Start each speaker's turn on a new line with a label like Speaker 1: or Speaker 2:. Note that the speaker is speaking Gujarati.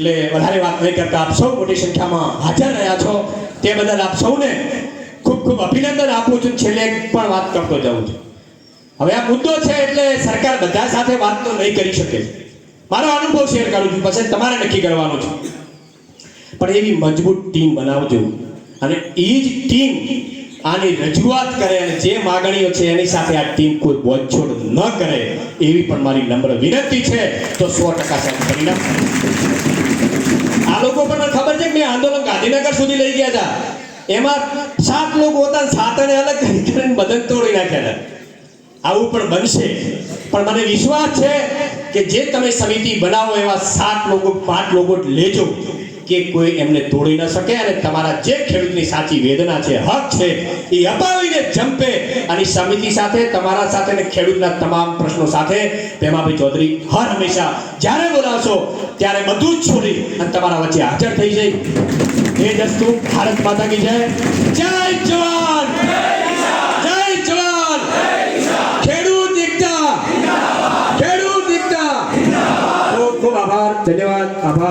Speaker 1: એટલે વધારે વાત નહીં કરતા આપ સૌ મોટી સંખ્યામાં હાજર રહ્યા છો તે બદલ આપ સૌને ખૂબ ખૂબ અભિનંદન આપું છું. છેલ્લે પણ વાત કરતો જાઉં છું. હવે આ મુદ્દો છે એટલે સરકાર બધા સાથે વાત તો નહીં કરી શકે. મારો અનુભવ શેર કરું છું, પછી તમારે નક્કી કરવાનું છે. પણ એવી મજબૂત ટીમ બનાવજો અને એ જ ટીમ આની રજૂઆત કરે અને જે માગણીઓ છે એની સાથે આ ટીમ કોઈ બોધછોડ ન કરે એવી પણ મારી નમ્ર વિનંતી છે. તો 100% સાહેબ પરિણામ. આ લોકો પણ મને ખબર છે કે મેં આંદોલન ગાંધીનગર સુધી લઈ ગયા હતા. એમાં 7 લોકો હતા, 7ને અલગ કરીને બદન તોડી નાખ્યા હતા. આવું પણ બનશે, પણ મને વિશ્વાસ છે કે જે તમે સમિતિ બનાવો એવા 7 લોકો 5 લોકો લેજો કે કોઈ એમને તોડી ન શકે અને તમારા જે ખેડૂતની સાચી વેદના છે, હક છે એ અપાવીને જંપે અને સમિતિ સાથે તમારા સાથે અને ખેડૂતના તમામ પ્રશ્નો સાથે ભેમાભાઈ ચૌધરી હર હંમેશા જ્યારે બોલાવશો ત્યારે બધું જ છોડી અને તમારા વચ્ચે હાજર થઈ જાય. એ જ વસ્તુ. ભારત માતા કી જય. જય જવાન, જય જવાન. ખેડૂત એકતા, ખેડૂત એકતા. ખૂબ ખૂબ આભાર, ધન્યવાદ, આભાર.